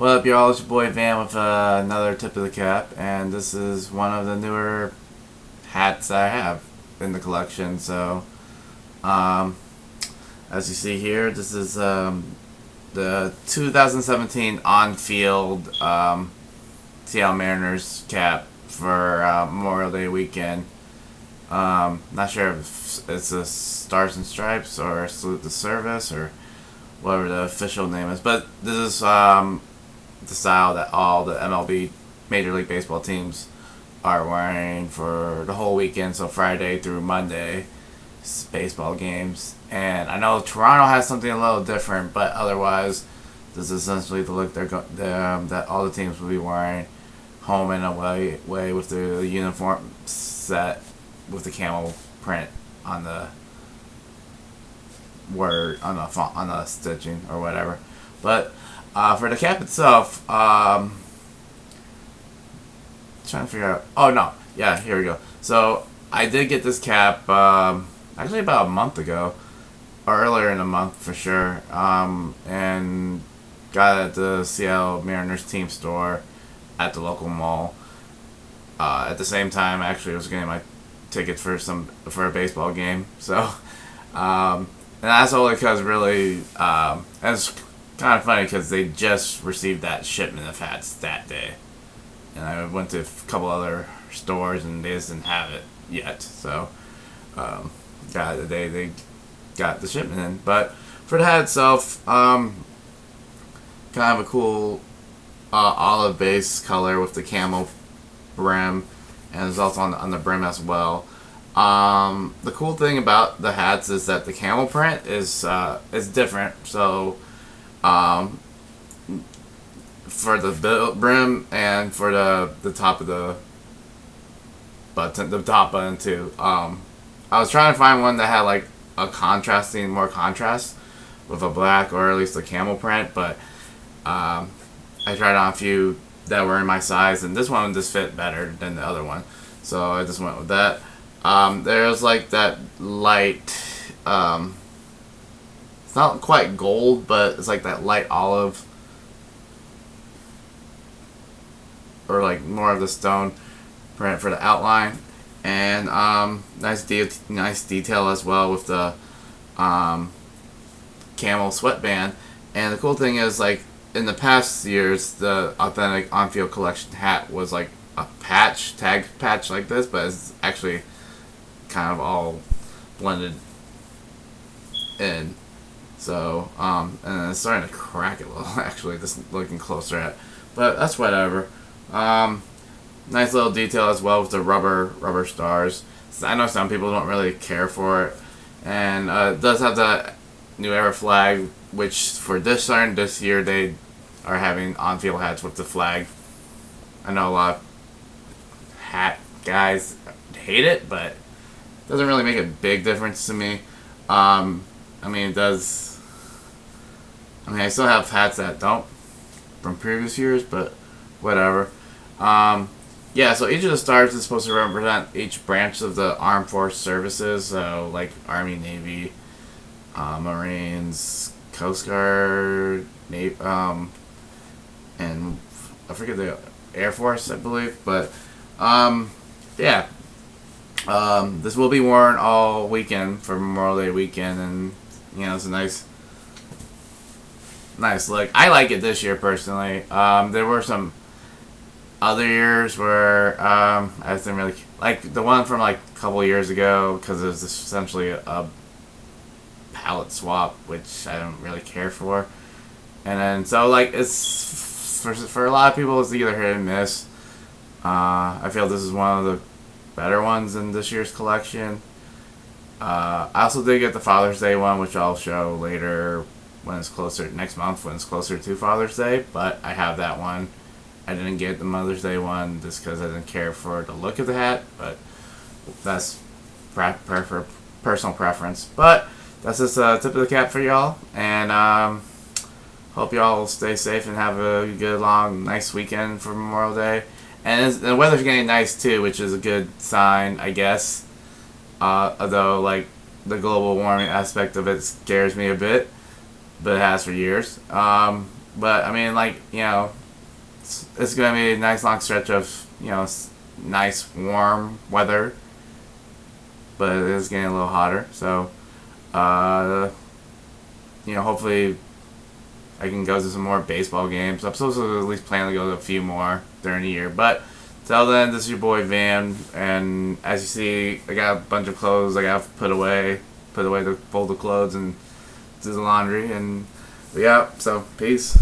What up, y'all? It's your boy Van with another tip of the cap, and this is one of the newer hats I have in the collection. So, um, as you see here, this is the 2017 on-field Seattle Mariners cap for Memorial Day weekend. Not sure if it's a Stars and Stripes or Salute the Service or whatever the official name is, but this is the style that all the MLB Major League Baseball teams are wearing for the whole weekend, so Friday through Monday baseball games. And I know Toronto has something a little different, but otherwise, this is essentially the look that all the teams will be wearing, home and away with the uniform set with the camel print on the word on the font, on the stitching or whatever. But for the cap itself, trying to figure out. Oh no, yeah, here we go. So I did get this cap actually about a month ago, or earlier in the month for sure, and got it at the Seattle Mariners team store at the local mall. At the same time, actually, I was getting my tickets for a baseball game. So, and that's only because really, it's kind of funny because they just received that shipment of hats that day, and I went to a couple other stores and they just didn't have it yet. So, they got the shipment in. But for the hat itself, kind of a cool olive base color with the camel brim, and it's also on the brim as well. The cool thing about the hats is that the camel print is different. So, for the brim and for the top of the top button too. I was trying to find one that had like more contrast with a black or at least a camel print, but I tried on a few that were in my size, and this one just fit better than the other one, so I just went with that. There's like that light, it's not quite gold, but it's like that light olive, or like more of the stone print for the outline, and nice detail as well with the camel sweatband. And the cool thing is, like, in the past years, the authentic on-field collection hat was like a tag patch like this, but it's actually kind of all blended in. So, and it's starting to crack a little, actually, just looking closer at. But that's whatever. Nice little detail as well with the rubber stars. So I know some people don't really care for it. And it does have the New Era flag, which for this year they are having on-field hats with the flag. I know a lot of hat guys hate it, but it doesn't really make a big difference to me. I mean, it does. I mean, I still have hats that don't from previous years, but whatever. Yeah, so each of the stars is supposed to represent each branch of the armed force services. So, like Army, Navy, Marines, Coast Guard, Navy, and I forget the Air Force, I believe. But yeah, this will be worn all weekend for Memorial Day weekend, and it's a nice look. I like it this year personally. There were some other years where I didn't really like the one from like a couple years ago because it was essentially a palette swap, which I don't really care for. And then so like it's for a lot of people it's either hit and miss. I feel this is one of the better ones in this year's collection. I also did get the Father's Day one, which I'll show later when it's closer next month when it's closer to Father's Day. But I have that one. I didn't get the Mother's Day one just because I didn't care for the look of the hat, but that's personal preference. But that's just a tip of the cap for y'all, and hope y'all stay safe and have a good, long, nice weekend for Memorial Day. And the weather's getting nice too, which is a good sign, I guess. Although, like, the global warming aspect of it scares me a bit, but it has for years. But I mean, like, it's gonna be a nice long stretch of nice warm weather, but it is getting a little hotter. So, hopefully I can go to some more baseball games. I'm supposed to at least plan to go to a few more during the year. But till then, this is your boy Van, and as you see, I got a bunch of clothes I gotta put away the fold of clothes and do the laundry, and yeah. So peace.